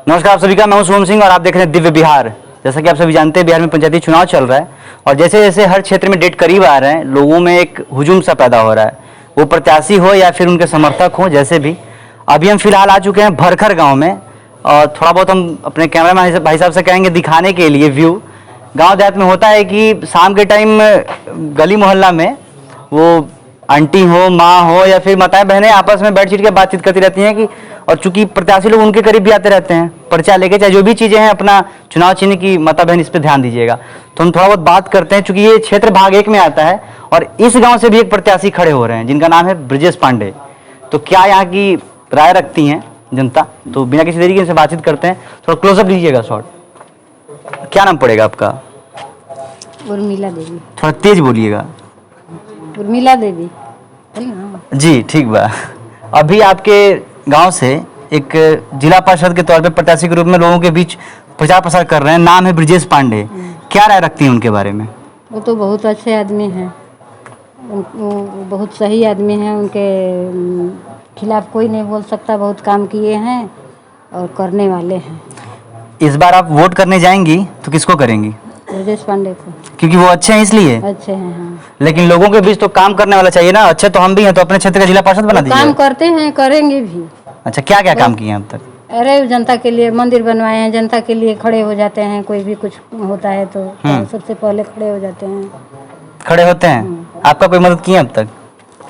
नमस्कार आप सभी का, मैं हूं शुभम सिंह और आप देख रहे हैं दिव्य बिहार। जैसा कि आप सभी जानते हैं, बिहार में पंचायती चुनाव चल रहा है और जैसे जैसे हर क्षेत्र में डेट करीब आ रहे हैं, लोगों में एक हुजूम सा पैदा हो रहा है, वो प्रत्याशी हो या फिर उनके समर्थक हो। जैसे भी अभी हम फिलहाल आ चुके हैं भरखर गाँव में और थोड़ा बहुत हम अपने कैमरामैन भाई साहब से कहेंगे दिखाने के लिए व्यू। गाँव देहात में होता है कि शाम के टाइम गली मोहल्ला में वो आंटी हो, माँ हो या फिर माताएं बहनें आपस में बैठ के बातचीत करती रहती हैं कि, और चूंकि प्रत्याशी लोग उनके करीब भी आते रहते हैं पर्चा लेके, चाहे जो भी चीज़ें हैं अपना चुनाव चिन्ह की, माता बहन इस पर ध्यान दीजिएगा। तो हम थोड़ा बहुत बात करते हैं, चूंकि ये क्षेत्र भाग 1 में आता है और इस गांव से भी एक प्रत्याशी खड़े हो रहे हैं जिनका नाम है ब्रजेश पांडे। तो क्या यहाँ की राय रखती हैं जनता, तो बिना किसी देरी के इनसे बातचीत करते हैं। थोड़ा क्लोजअप लीजिएगा शॉट। क्या नाम पड़ेगा आपका? उर्मिला देवी। थोड़ा तेज बोलिएगा। उर्मिला देवी जी, ठीक बा। अभी आपके गांव से एक जिला पार्षद के तौर पे प्रत्याशी के रूप में लोगों के बीच प्रचार प्रसार कर रहे हैं, नाम है ब्रजेश पांडे। क्या राय रखती हैं उनके बारे में? वो तो बहुत अच्छे आदमी हैं, बहुत सही आदमी हैं। उनके खिलाफ कोई नहीं बोल सकता, बहुत काम किए हैं और करने वाले हैं। इस बार आप वोट करने जाएंगी तो किसको करेंगी? ब्रजेश पांडे को। क्योंकि वो अच्छे हैं इसलिए? अच्छे हैं हाँ। लेकिन लोगों के बीच तो काम करने वाला चाहिए ना। अच्छे तो हम भी हैं, तो अपने क्षेत्र का जिला पार्षद बना दीजिए। काम करते हैं, करेंगे भी। अच्छा, क्या क्या काम किए हैं अब तक? अरे जनता के लिए मंदिर बनवाए हैं, जनता के लिए खड़े हो जाते हैं। कोई भी कुछ होता है तो सबसे पहले खड़े हो जाते हैं। खड़े होते हैं? आपका कोई मदद किए अब तक?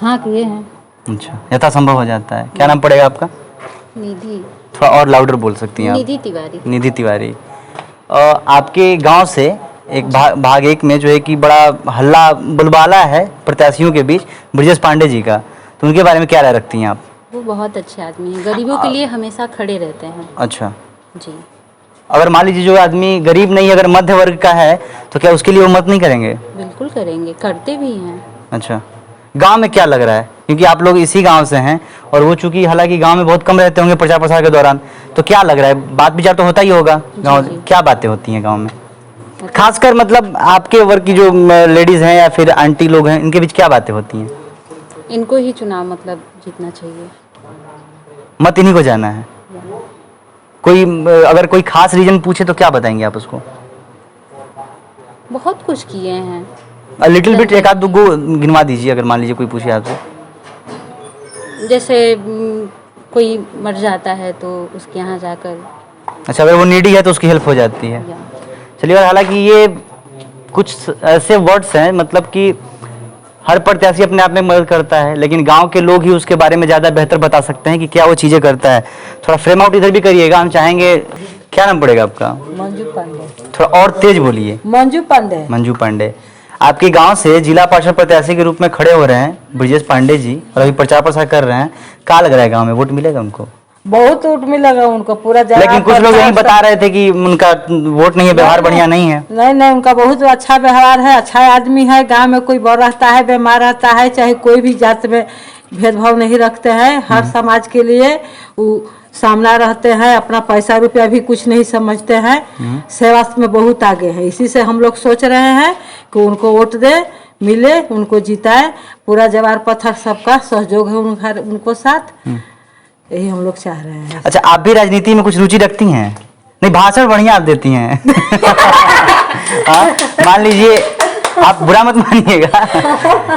हाँ किए हैं। अच्छा, यथासंभव हो जाता है। क्या नाम पड़ेगा आपका? निधि। थोड़ा और लाउडर बोल सकती हैं आप? निधि तिवारी। निधि तिवारी। आपके गांव से एक भाग 1 में जो है कि बड़ा हल्ला बुलबाला है प्रत्याशियों के बीच ब्रजेश पांडे जी का, तो उनके बारे में क्या राय रखती हैं आप? वो बहुत अच्छे आदमी हैं, गरीबों के लिए हमेशा खड़े रहते हैं। अच्छा जी। अगर मान लीजिए जो आदमी गरीब नहीं, अगर मध्य वर्ग का है, तो क्या उसके लिए वो मत नहीं करेंगे? बिल्कुल करेंगे, करते भी हैं। अच्छा, गांव में क्या लग रहा है, क्योंकि आप लोग इसी गांव से हैं और वो चूंकि हालांकि गांव में बहुत कम रहते होंगे प्रचार प्रसार के दौरान, तो क्या लग रहा है? बात विचार तो होता ही होगा गाँव। क्या बातें होती हैं गाँव में, खासकर मतलब आपके वर्ग की जो लेडीज हैं या फिर आंटी लोग हैं, इनके बीच क्या बातें होती हैं? इनको ही चुनाव मतलब जीतना चाहिए, मत इन्हीं को जाना है। कोई अगर कोई खास रीजन पूछे तो क्या बताएंगे आप उसको? बहुत कुछ किए हैं। लिटिल बिट, एक आध दो गो गिनवा दीजिए अगर मान लीजिए कोई पूछे आपसे। जैसे कोई मर जाता है तो उसके यहाँ जाकर। अच्छा, अगर वो नीडी है तो उसकी हेल्प हो जाती है। चलिए, और हालांकि ये कुछ ऐसे वर्ड्स हैं मतलब कि हर प्रत्याशी अपने आप में मदद करता है, लेकिन गांव के लोग ही उसके बारे में ज़्यादा बेहतर बता सकते हैं कि क्या वो चीज़ें करता है। थोड़ा फ्रेम आउट इधर भी करिएगा, हम चाहेंगे। क्या नाम पड़ेगा आपका? मंजू पांडे। थोड़ा और तेज बोलिए। मंजू पांडे। मंजू पांडे। आपके गांव से जिला पार्षद प्रत्याशी के रूप में खड़े हो रहे हैं ब्रजेश पांडे जी और अभी प्रचार प्रसार कर रहे हैं। क्या लग रहा है, गाँव में वोट मिलेगा उनको? बहुत वोट मिलेगा उनको पूरा। लेकिन कुछ लोग यही बता रहे थे कि उनका वोट नहीं है, व्यवहार बढ़िया नहीं है। नहीं, उनका बहुत अच्छा व्यवहार है, अच्छा आदमी है। गांव में कोई बड़ रहता है, बीमार रहता है, चाहे कोई भी जात में भेदभाव नहीं रखते हैं। हर समाज के लिए वो सामना रहते हैं, अपना पैसा रुपया भी कुछ नहीं समझते हैं, सेवा में बहुत आगे है। इसी से हम लोग सोच रहे हैं कि उनको वोट दे, मिले, उनको जिताए। पूरा जवार पत्थर सबका सहयोग है उनको साथ, यही हम लोग चाह रहे हैं। अच्छा, आप भी राजनीति में कुछ रुचि रखती हैं? नहीं, भाषण बढ़िया आप देती हैं। मान लीजिए, आप बुरा मत मानिएगा,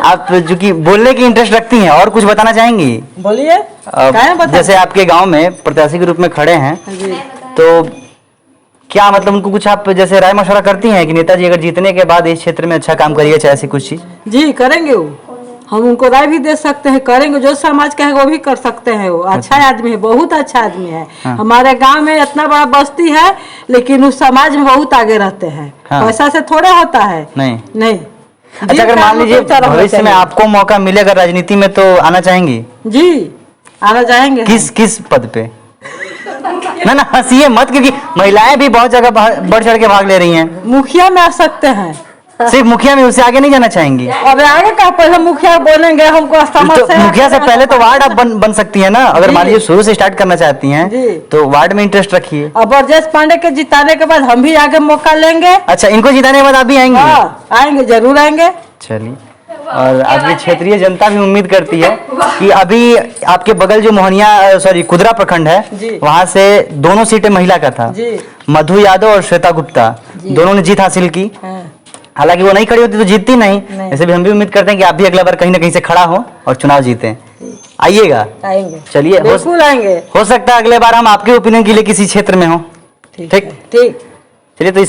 आप जो कि बोलने की इंटरेस्ट रखती हैं, और कुछ बताना चाहेंगी? बोलिए। जैसे आपके गांव में प्रत्याशी के रूप में खड़े हैं, तो क्या मतलब उनको कुछ आप जैसे राय मशवरा करती हैं कि नेताजी अगर जीतने के बाद इस क्षेत्र में अच्छा काम करिए, चाहे ऐसी कुछ चीज? जी करेंगे, वो हम उनको राय भी दे सकते हैं, करेंगे। जो समाज का है वो भी कर सकते हैं। वो अच्छा आदमी है, बहुत अच्छा आदमी है। हाँ। हमारे गांव में इतना बड़ा बस्ती है, लेकिन उस समाज में बहुत आगे रहते हैं। हाँ। पैसा से थोड़े होता है। नहीं। अच्छा, अगर मान लीजिए भविष्य में आपको मौका मिले अगर राजनीति में, तो आना चाहेंगी? जी आना चाहेंगे। किस पद पे? ना हंसिए मत, क्योंकि महिलाएं भी बहुत जगह बढ़ चढ़ के भाग ले रही हैं। मुखिया में आ सकते हैं। सिर्फ मुखिया में, उससे आगे नहीं जाना चाहेंगी? अब आगे का पहले मुखिया बोलेंगे हमको समझ तो मुखिया से पहले तो वार्ड आप बन सकती है ना। अगर मान लीजिए शुरू से स्टार्ट करना चाहती हैं तो वार्ड में इंटरेस्ट रखिए। और ब्रजेश पांडे के जिताने के बाद हम भी आगे मौका लेंगे। अच्छा, इनको जिताने के बाद आप भी आएंगे? हाँ, आएंगे, जरूर आएंगे। चलिए, और आपकी क्षेत्रीय जनता भी उम्मीद करती है कि अभी आपके बगल जो मोहनिया सॉरी कुदरा प्रखंड है जी। वहाँ से दोनों सीटें महिला का था, जी। मधु यादव और श्वेता गुप्ता दोनों ने जीत हासिल की। हाँ। हालांकि वो नहीं खड़ी होती तो जीतती नहीं, ऐसे भी हम भी उम्मीद करते हैं कि आप भी अगला बार कहीं ना कहीं से खड़ा हो और चुनाव जीतें। आइएगा, आएंगे, चलिए बिल्कुल आएंगे। हो सकता है अगले बार हम आपके ओपिनियन के लिए किसी क्षेत्र में हो। ठीक ठीक ठीक। चलिए,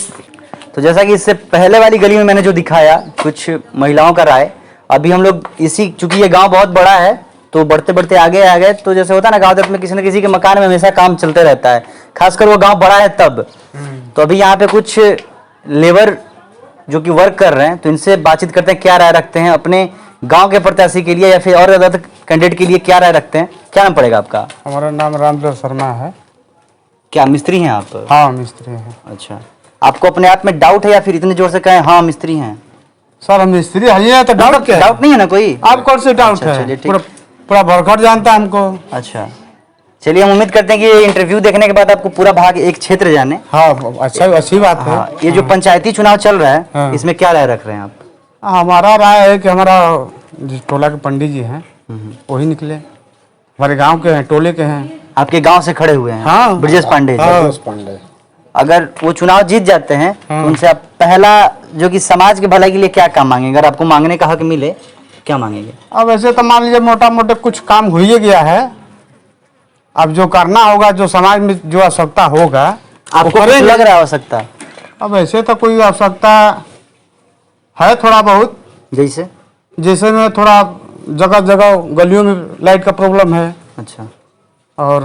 तो जैसा कि इससे पहले वाली गली में मैंने जो दिखाया कुछ महिलाओं का राय, अभी हम लोग इसी, चूंकि ये गांव बहुत बड़ा है तो बढ़ते बढ़ते आगे आ गए, तो जैसे होता है ना गांव में किसी न किसी के मकान में हमेशा काम चलते रहता है, खासकर वो गांव बड़ा है तब। तो अभी यहाँ पे कुछ लेबर जो कि वर्क कर रहे हैं, तो इनसे बातचीत करते हैं, क्या राय रखते हैं अपने गांव के प्रत्याशी के लिए या फिर और ज्यादा कैंडिडेट के लिए क्या राय रखते हैं। क्या नाम पड़ेगा आपका? हमारा नाम रामदेव शर्मा है। क्या मिस्त्री हैं आप? हाँ, मिस्त्री हैं। अच्छा, आपको अपने आप में डाउट है या फिर इतने जोर से कहें हाँ मिस्त्री हैं? सर हम मिस्त्री है तो डाउट क्या है? डाउट नहीं है ना कोई? आप कौन से डाउट अच्छा, है? चलिए, ठीक। पूरा पूरा भरखट जानता है हमको। अच्छा, चलिए, हम उम्मीद करते हैं कि इंटरव्यू देखने के बाद आपको पूरा भाग एक क्षेत्र जाने। हाँ, अच्छा, अच्छी बात है। हाँ, ये जो पंचायती चुनाव चल रहा है हाँ। इसमें क्या राय रख रहे हैं आप? हमारा राय है कि हमारा जिस टोला के पंडित जी हैं वही निकले, हमारे गांव के हैं, टोले के हैं। आपके गांव से खड़े हुए हैं? हाँ, ब्रजेश पांडे जी। हाँ, पांडे। अगर वो चुनाव जीत जाते हैं हाँ। तो उनसे आप पहला जो कि समाज के भलाई के लिए क्या काम मांगेंगे? अगर आपको मांगने का हक मिले क्या मांगेंगे? अब ऐसे तो मान लीजिए मोटा मोटा कुछ काम हो ही गया है, अब जो करना होगा, जो समाज में जो आवश्यकता होगा आपको कुछ लग रहा है आवश्यकता? अब ऐसे तो कोई आवश्यकता है थोड़ा बहुत, जैसे में थोड़ा जगह जगह गलियों में लाइट का प्रॉब्लम है। अच्छा, और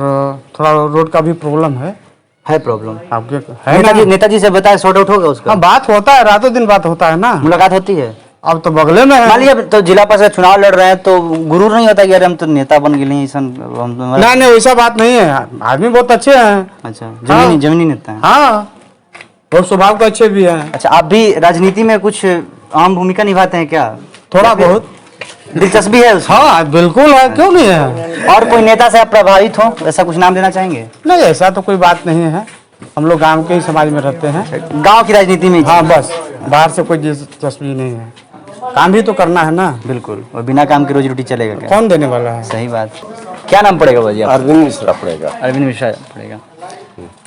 थोड़ा रोड का भी प्रॉब्लम है प्रॉब्लम आपके है ना? नेताजी से बताए सॉर्ट आउट होगा उसका? हाँ, बात होता है, रातों दिन बात होता है ना। मुलाकात होती है? अब तो बगले में है। मान लीजिए तो जिला परिषद चुनाव लड़ रहे हैं तो गुरूर नहीं होता कि अरे हम तो नेता बन गए हैं, नहीं, वैसा बात नहीं है, आदमी बहुत अच्छे हैं। अच्छा, हाँ। जमीनी नेता है। हाँ, बहुत स्वभाव के अच्छे भी हैं। अच्छा, आप भी राजनीति में कुछ अहम भूमिका निभाते हैं क्या? थोड़ा बहुत दिलचस्पी है उसमें? हाँ, बिल्कुल है, क्यों नहीं है। और कोई नेता से आप प्रभावित हो, ऐसा कुछ नाम देना चाहेंगे? नहीं, ऐसा तो कोई बात नहीं है, हम लोग गांव के ही समाज में रहते हैं। गांव की राजनीति में? हाँ, बस बाहर से कोई दिलचस्पी नहीं है, काम भी तो करना है ना। बिल्कुल, और बिना काम की रोजी रोटी चलेगा क्या? कौन देने वाला है? सही बात। क्या नाम पड़ेगा भाजी? अरविंद मिश्रा पड़ेगा। अरविंद मिश्रा पड़ेगा।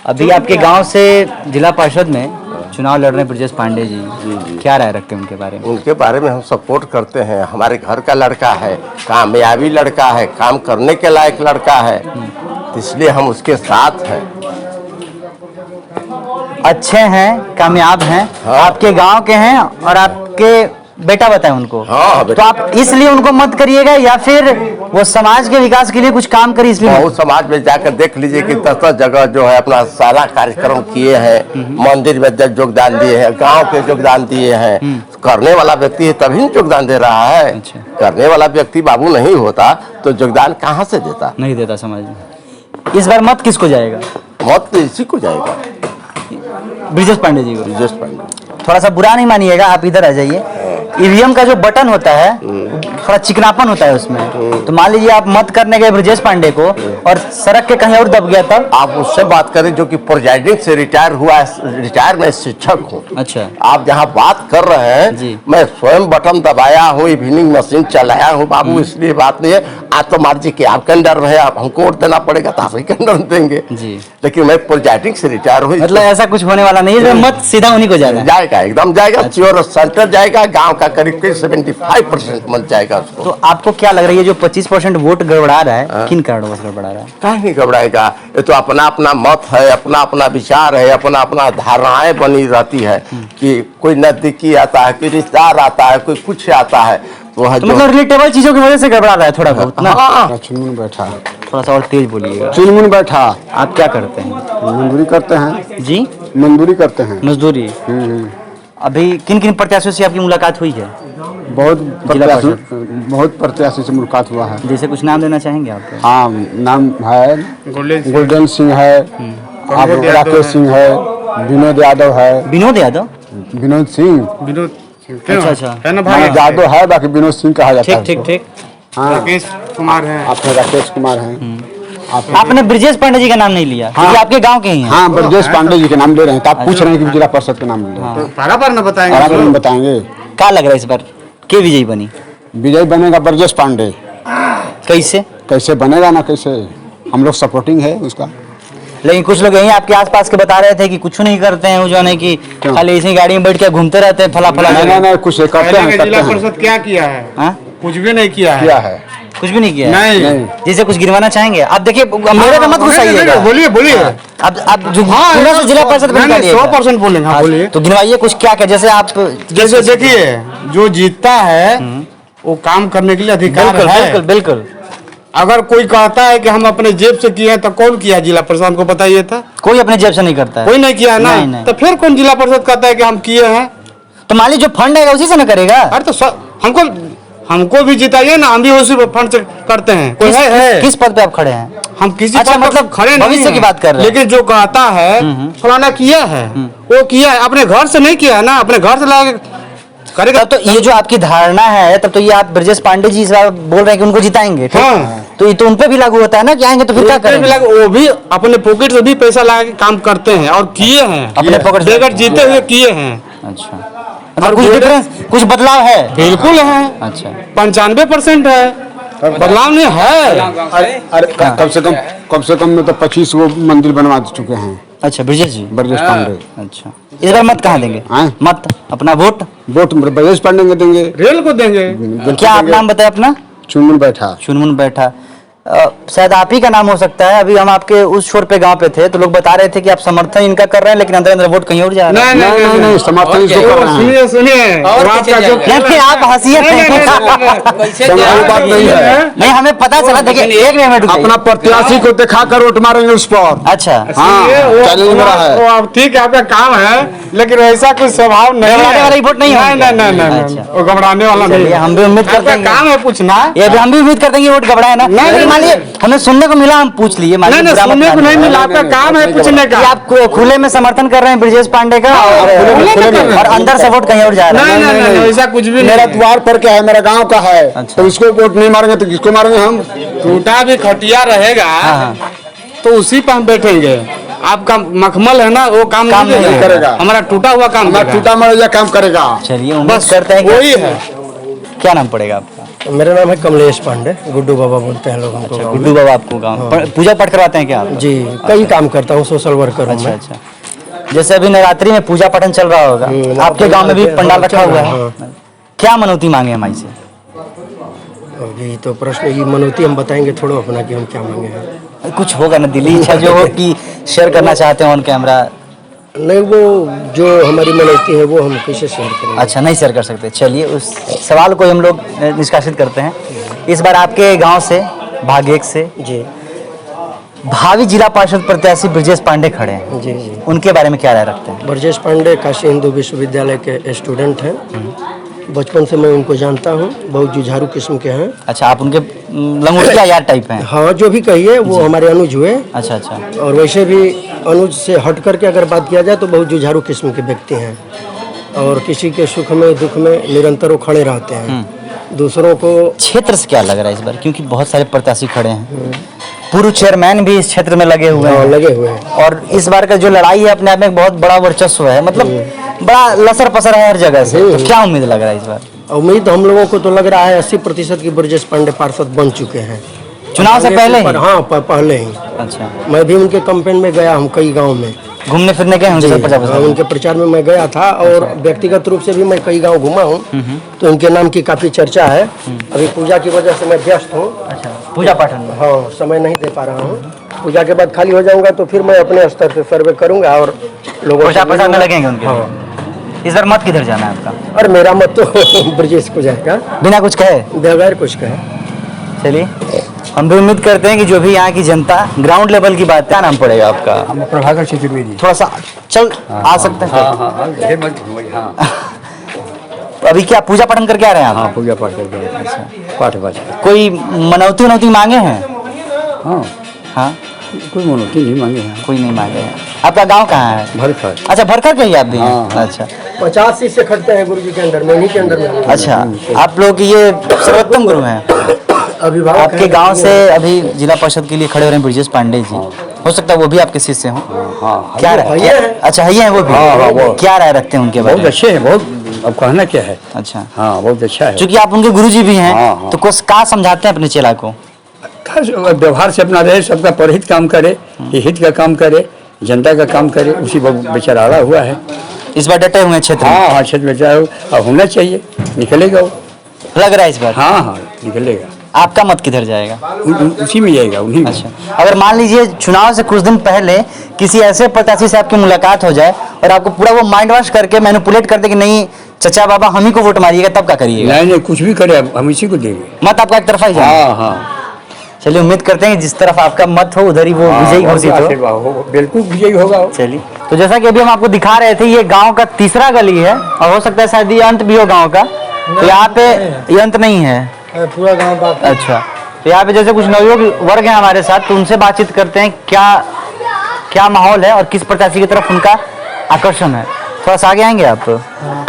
अभी आपके गांव से जिला परिषद में चुनाव लड़ रहे हैं ब्रजेश पांडे जी। जी। क्या राय रखते हैं उनके बारे में? उनके बारे में हम सपोर्ट करते हैं, हमारे घर का लड़का है, कामयाबी लड़का है, काम करने के लायक लड़का है, तो इसलिए हम उसके साथ हैं। अच्छे हैं, कामयाब हैं, हाँ। आपके गांव के हैं और आपके बेटा बताएं उनको। हाँ, तो आप इसलिए उनको मत करिएगा या फिर वो समाज के विकास के लिए कुछ काम करे इसलिए? बहुत समाज में जाकर देख लीजिए कि 10 जगह जो है अपना सारा कार्यक्रम किए हैं, मंदिर में योगदान दिए हैं, गांव के योगदान दिए हैं। करने वाला व्यक्ति है तभी योगदान दे रहा है। अच्छा। करने वाला व्यक्ति बाबू नहीं होता तो योगदान कहाँ से देता? नहीं देता समाज में। इस बार मत किसको जाएगा? मत तो इसी को जाएगा, ब्रजेश पांडे जी को। ब्रजेश पांडे। थोड़ा सा बुरा नहीं मानिएगा, आप इधर आ जाइए। ईवीएम का जो बटन होता है थोड़ा चिकनापन होता है उसमें, तो मान लीजिए आप मत करने गए ब्रजेश पांडे को और सड़क के कहीं और दब गया तब? आप उससे बात करें जो कि प्रोजाइडिंग से रिटायर हुआ है, रिटायर में शिक्षक हूँ। अच्छा, आप जहाँ बात कर रहे हैं जी। मैं स्वयं बटन दबाया हूँ, इवनिंग मशीन चलाया हूँ बाबू, इसलिए बात नहीं है। आज तो मान लीजिए कि आपके अंडर में है, आप हमको वोट देना पड़ेगा तो आप ही के अंडर देंगे जी। लेकिन मैं प्रोजाइडिंग से रिटायर हुई। मतलब ऐसा कुछ होने वाला नहीं है, मत सीधा उन्हीं को जाएगा? जाएगा, एकदम जाएगा, प्योर सेंटर जाएगा, गांव का करीब 75% मत जाएगा उसको। तो आपको क्या लग रही है जो 25% वोट गड़बड़ा रहा है, किन कारणों से गड़बड़ा रहा है? कहीं नहीं घबराएगा, ये तो अपना अपना मत है, अपना अपना विचार है, अपना अपना धारणाएं बनी रहती है कि कोई नजदीकी आता है, कोई रिश्तेदार आता है, कोई कुछ आता है, तो मतलब रिलेटेबल चीजों की वजह से गड़बड़ा रहा है थोड़ा बहुत ना? हाँ। चुनमुन बैठा, थोड़ा सा और तेज बोलिएगा। चुनमुन बैठा। आप क्या करते हैं? मजदूरी करते हैं जी, मजदूरी करते हैं। मजदूरी। अभी किन किन प्रत्याशियों से आपकी मुलाकात हुई है? बहुत प्रत्याशी से मुलाकात हुआ है। जैसे कुछ नाम देना चाहेंगे आप? हाँ, नाम है गोल्डन सिंह है, आप राकेश सिंह है, विनोद यादव है। विनोद यादव? विनोद सिंह, अच्छा अच्छा, है ना भाई? यादव है, बाकी विनोद सिंह कहा जाता है। ठीक ठीक ठीक। हाँ, राकेश कुमार है, आप राकेश कुमार हैं। आपने ब्रजेश पांडे जी का नाम नहीं लिया? हाँ। ये आपके गांव के ही हैं? हाँ, ब्रजेश पांडे जी के नाम ले रहे हैं, तो आप पूछ रहे हैं कि जिला परिषद का नाम ले रहे हैं। बराबर न बताएंगे। बराबर में बताएंगे। क्या लग रहा है इस बार के विजयी बनी? विजय बनेगा ब्रजेश पांडे। कैसे? कैसे बनेगा ना, कैसे, हम लोग सपोर्टिंग है उसका। लेकिन कुछ लोग यहीं आपके आसपास के बता रहे थे कि कुछ नहीं करते हैं, वो जो है कि खाली इसी गाड़ी में बैठ के घूमते रहते हैं, फला फला। नहीं कुछ करते हैं, जिला परिषद क्या किया है? हाँ? कुछ भी नहीं किया है। कुछ भी नहीं किया है? नहीं। जिसे कुछ गिरवाना चाहेंगे आप? देखिए मेरे पे मत गुस्साइएगा। बोलिए बोलिए। अब जो जिला परिषद में निकालिएगा। 100% बोलेंगे। हाँ, बोलिए। तो गिनवाइए कुछ क्या क्या, जैसे आप जैसे देखिए, जो जीतता है वो काम करने के लिए अधिकार बिल्कुल है। बिल्कुल बिल्कुल। अगर कोई कहता है कि हम अपने जेब से किए हैं तो कौन किया? जिला परिषद को बताइए था। कोई अपने जेब से नहीं करता है। कोई नहीं किया है ना। नहीं, नहीं। तो फिर कौन जिला परिषद कहता है कि हम किए हैं? तो मान लीजिए जो फंड आएगा उसी से ना करेगा। अरे तो हमको भी जिताइए ना, हम भी उसी फंड से करते हैं। कोई है? किस पद पे आप खड़े हैं? हम किसी अच्छा, पद पर मतलब खड़े नहीं भविष्य हैं। की बात कर रहे हैं। लेकिन जो कहता है फलाना किया है, वो किया है, अपने घर से नहीं किया है ना, अपने घर से ला करेगा। तब तो ये जो आपकी धारणा है, तब तो ये आप ब्रजेश पांडे जी इस बार बोल रहे हैं कि उनको जिताएंगे। ठीक? हाँ। तो ये तो उनपे भी लागू होता है ना कि आएंगे तो फिर क्या करेंगे? वो भी अपने पॉकेट से भी पैसा लगा के काम करते हैं और किए हैं। अपने पॉकेट से? बेगर जीते हुए किए हैं। अच्छा, मतलब कुछ डिफरेंस, कुछ बदलाव है? बिल्कुल है। अच्छा, 95% है, बदलाव नहीं है। अरे कम से कम में तो 25 वो मंदिर बनवा चुके हैं। अच्छा ब्रजेश जी। ब्रजेश पांडे। अच्छा, इस बार मत कहाँ देंगे? हाँ? मत अपना वोट ब्रजेश पांडे को देंगे। रेल को देंगे। क्या आप नाम बताए अपना? चुनमुन बैठा। चुनमुन बैठा। शायद आप ही का नाम हो सकता है। अभी हम आपके उस छोर पे गांव पे थे तो लोग बता रहे थे कि आप समर्थन इनका कर रहे हैं, लेकिन अंदर अंदर वोट कहीं और जा रहा है। नहीं समर्थन इसको कर रहे हैं। सुनिए सुनिए, आपका जो नहीं, आप हंसिए बात नहीं है। नहीं, हमें पता चला। देखिए एक मिनट रुकिए। अपना प्रत्याशी को दिखा कर वोट मारेंगे उस पर। अच्छा, हाँ, चैलेंज मेरा है। वो अब ठीक है, आपका काम है, लेकिन ऐसा कोई स्वभाव नहीं घबराने वाला है। रिपोर्ट नहीं है। नहीं, अच्छा। वो घबराने वाला नहीं चलिए, है। हम भी उम्मीद करते आपका हैं। काम है पूछना। ये भी हम भी उम्मीद करते हैं कि वोट घबराए ना। नहीं, लेकिन मान लीजिए हमें सुनने को मिला, हम पूछ लिए। मान नहीं लीजिए नहीं, बुरा मत सुनने को नहीं मानिए। मिला, आपका काम है पूछने का। कि आप खुले में समर्थन कर रहे हैं ब्रजेश पांडे का और अंदर से वोट कहीं और जा रहा है। नहीं, ऐसा कुछ भी मेरा नहीं। द्वार पर क्या है, मेरा गांव का है। अच्छा। तो इसको वोट नहीं मारेंगे तो किसको मारेंगे हम? टूटा भी खटिया रहेगा तो उसी पर हम बैठेंगे। आपका मखमल है ना, वो काम नहीं करेगा। हमारा टूटा हुआ काम हमारा टूटा मरा काम करेगा। चलिए, उम्मीद बस करते हैं कि वही है। क्या नाम पड़ेगा आपका? मेरा नाम है कमलेश पांडे, गुड्डू बाबा बोलते हैं लोग हमको गाँव में। गुड्डू बाबा आपको गाँव पूजा पाठ करवाते हैं क्या आप? जी, कई काम करता हूँ, सोशल वर्कर हूँ अच्छा मैं। अच्छा। जैसे अभी नवरात्रि में पूजा पाठन चल रहा होगा, आपके गांव में भी पंडाल रखा हुआ है। क्या मनौती मांगे हमारी से? अभी तो प्रश्न ये मनौती हम बताएंगे थोड़ा अपना कि हम क्या मांगे हैं। कुछ होगा ना दिली इच्छा जो हो कि शेयर करना चाहते हो ऑन कैमरा? नहीं, वो जो हमारी मनौती है वो हम कैसे शेयर करेंगे? अच्छा, नहीं शेयर कर सकते। चलिए, उस सवाल को हम लोग निष्कासित करते हैं। इस बार आपके गांव से भाग 1 से जी भावी जिला पार्षद प्रत्याशी ब्रजेश पांडे खड़े हैं, जी जी। उनके बारे में क्या राय रखते हैं? ब्रजेश पांडे काशी हिंदू विश्वविद्यालय के स्टूडेंट हैं। बचपन से मैं उनको जानता हूँ, बहुत जुझारू किस्म के हैं। अच्छा, आप उनके लंगोटिया यार टाइप हैं? हाँ, जो भी कहिए वो हमारे अनुज हुए। अच्छा अच्छा। और वैसे भी अनुज से हट करके अगर बात किया जाए तो बहुत जुझारू किस्म के व्यक्ति हैं और किसी के सुख में दुख में निरंतर वो खड़े रहते हैं। दूसरों को क्षेत्र से क्या लग रहा है इस बार, क्योंकि बहुत सारे प्रत्याशी खड़े हैं, पूर्व चेयरमैन भी इस क्षेत्र में लगे हुए हैं। लगे हुए हैं और इस बार का जो लड़ाई है अपने आप में एक बहुत बड़ा वर्चस्व है, मतलब बड़ा लसर पसर है हर जगह से। तो क्या उम्मीद लग रहा है इस बार? उम्मीद हम लोगों को तो लग रहा है 80% की ब्रजेश पांडे पार्षद बन चुके हैं चुनाव से पहले ही? हाँ, पहले ही। अच्छा, मैं भी उनके कैंपेन में गया हूँ, कई गांव में घूमने फिरने गए जी, हैं प्रचार हाँ, उनके प्रचार में मैं गया था और व्यक्तिगत रूप से भी मैं कई गांव घूमा हूँ, तो इनके नाम की काफी चर्चा है। अभी पूजा की वजह से मैं व्यस्त हूँ। अच्छा, पूजा पाठन में? हाँ, समय नहीं दे पा रहा हूँ। पूजा के बाद खाली हो जाऊंगा तो फिर मैं अपने स्तर पे सर्वे करूंगा और लोगों प्रचार से प्रसार में लगेंगे उनके? हाँ। इस बार मत किधर जाना है आपका? और मेरा मत तो ब्रजेश को जाएगा, बिना कुछ कहे, बगैर कुछ कहे। चलिए, हम भी उम्मीद करते हैं कि जो भी यहाँ की जनता ग्राउंड लेवल की बात, क्या नाम पड़ेगा आपका? प्रभाकर चतुर्वेदी। थोड़ा सा चल आ सकते हैं? अभी क्या पूजा पाठन करके आ रहे हैं आप? पूजा पाठ करके पाठ पाठ। कोई मनौती वनौती मांगे हैं? हाँ, हाँ, कोई मनौती नहीं मांगे हैं। कोई नहीं मांगे हैं। आपका गांव कहाँ है? भरखर। अच्छा, भरखर के ही आप भी हैं? हाँ। अच्छा 50 से खटते हैं गुरु जी के अंदर में, इन्हीं के अंदर में। अच्छा, आप लोग ये सर्वोत्तम गुरु हैं। अभिभावक आपके हैं। गांव से अभी जिला परिषद के लिए खड़े हो रहे हैं ब्रजेश पांडे जी, हो सकता है वो भी आपके शिष्य हों? क्या राय? भैया हैं। अच्छा, ये हैं वो भी? हाँ, वो। क्या राय रखते हैं उनके बारे में? अच्छे हैं, बहुत अब कहना क्या है। अच्छा, हाँ बहुत अच्छा है। चूंकि आप उनके गुरुजी भी हैं, हाँ, हाँ। तो कुछ कहा समझाते हैं अपने चेला को? व्यवहार से अपना रहे, सबका परहित काम करे, हित का काम करे, जनता का काम करे, उसी बेचारा अड़ा हुआ है। इस बार डटे हुए हैं क्षेत्र में? हाँ हाँ, क्षेत्र बेचारा होना चाहिए, निकलेगा वो। लग रहा है इस बार? हाँ हाँ निकलेगा। आपका मत किधर जाएगा? उसी में जाएगा, उन्हीं में। अच्छा, अगर मान लीजिए चुनाव से कुछ दिन पहले किसी ऐसे प्रत्याशी से आपकी मुलाकात हो जाए और आपको पूरा वो माइंड वॉश करके मैनिपुलेट कर दे कि नहीं चचा बाबा हम ही को वोट मारिएगा, तब क्या करिएगा? नहीं नहीं, कुछ भी करे हम इसी को देंगे। मत आपका एक तरफा ही जाए? हाँ हाँ। चलिए, उम्मीद करते हैं कि जिस तरफ आपका मत हो उधर ही वो विजयी घोषित हो। बिल्कुल विजयी होगा। चलिए, तो जैसा कि अभी हम आपको दिखा रहे थे, ये गांव का तीसरा गली है और हो सकता है शायद ये अंत भी हो गांव का। तो यहाँ पे ये अंत नहीं है, पूरा गांव बाकी। अच्छा, तो यहाँ पे जैसे कुछ नवयुवक वर्ग हैं हमारे साथ, तो उनसे बातचीत करते हैं क्या माहौल है और किस प्रत्याशी की तरफ उनका आकर्षण है। थोड़ा सा आगे आएंगे आप?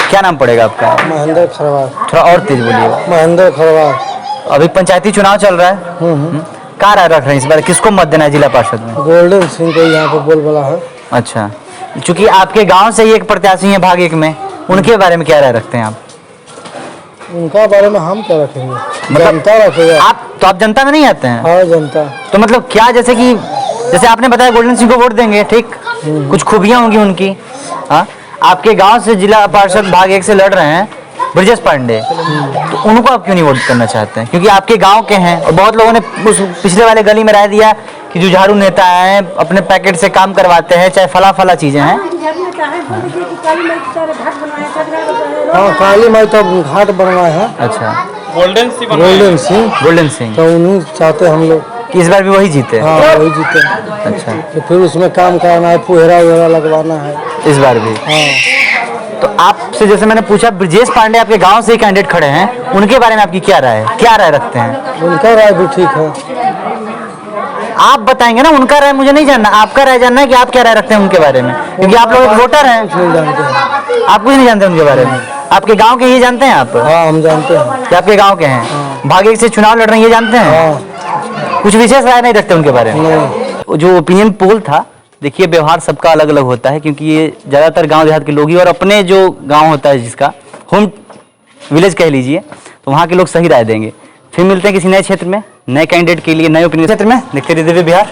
क्या नाम पड़ेगा आपका? महेंद्र खरवार। थोड़ा और तेज बोलिएगा। महेंद्र खरवार। अभी पंचायती चुनाव चल रहा है, कहाँ राय रख रहे हैं इस बार, किसको मत देना है जिला पार्षद में? गोल्डन सिंह को यहाँ पे बोलबाला है। अच्छा, चूंकि आपके गांव से ही एक प्रत्याशी है भाग 1 में, उनके बारे में क्या राय रखते हैं आप? उनका बारे में हम क्या रखेंगे, जनता रखेगा। आप जनता में नहीं आते हैं? हाँ जनता। तो मतलब क्या, जैसे आपने बताया गोल्डन सिंह को वोट देंगे, ठीक, कुछ खूबियां होंगी उनकी। हाँ, आपके गांव से जिला पार्षद भाग 1 से लड़ रहे हैं ब्रजेश पांडे, तो उनको आप क्यों नहीं वोट करना चाहते हैं? क्योंकि आपके गांव के हैं और बहुत लोगों ने उस पिछले वाले गली में राय दिया कि जुझारू नेता हैं, अपने पैकेट से काम करवाते हैं, चाहे फला चीजें हैं। हाँ, काली माई तो घाट बनवाए हैं। अच्छा, गोल्डन सिंह तो उन्हीं चाहते हम लोग कि इस बार भी वही जीते? हाँ वही जीते। अच्छा, तो फिर उसमें काम कराना है, फुहरा वगैरह लगवाना है इस बार भी। हाँ। तो आपसे जैसे मैंने पूछा, ब्रजेश पांडे आपके गांव से ही कैंडिडेट खड़े हैं, उनके बारे में आपकी क्या राय है, क्या राय रखते हैं? उनका राय भी ठीक है। आप बताएंगे ना, उनका राय मुझे नहीं जानना, आपका राय जानना है कि आप क्या राय रखते हैं उनके बारे में, क्योंकि आप लोग वोटर हैं। नहीं जानते हैं। आप कुछ नहीं जानते उनके बारे में? आपके गांव के ये जानते हैं आप? हाँ हम जानते हैं कि आपके गांव के हैं, भाग 1 से चुनाव लड़ रहे हैं, ये जानते हैं? हाँ। कुछ विशेष राय नहीं रखते उनके बारे में? नहीं। जो ओपिनियन पोल था, देखिए व्यवहार सबका अलग अलग होता है, क्योंकि ये ज़्यादातर गांव देहात के लोग ही, और अपने जो गांव होता है जिसका होम विलेज कह लीजिए, तो वहाँ के लोग सही राय देंगे। फिर मिलते हैं किसी नए क्षेत्र में, नए कैंडिडेट के लिए, नए ओपिनियन क्षेत्र में। देखते रहिए दिव्य बिहार।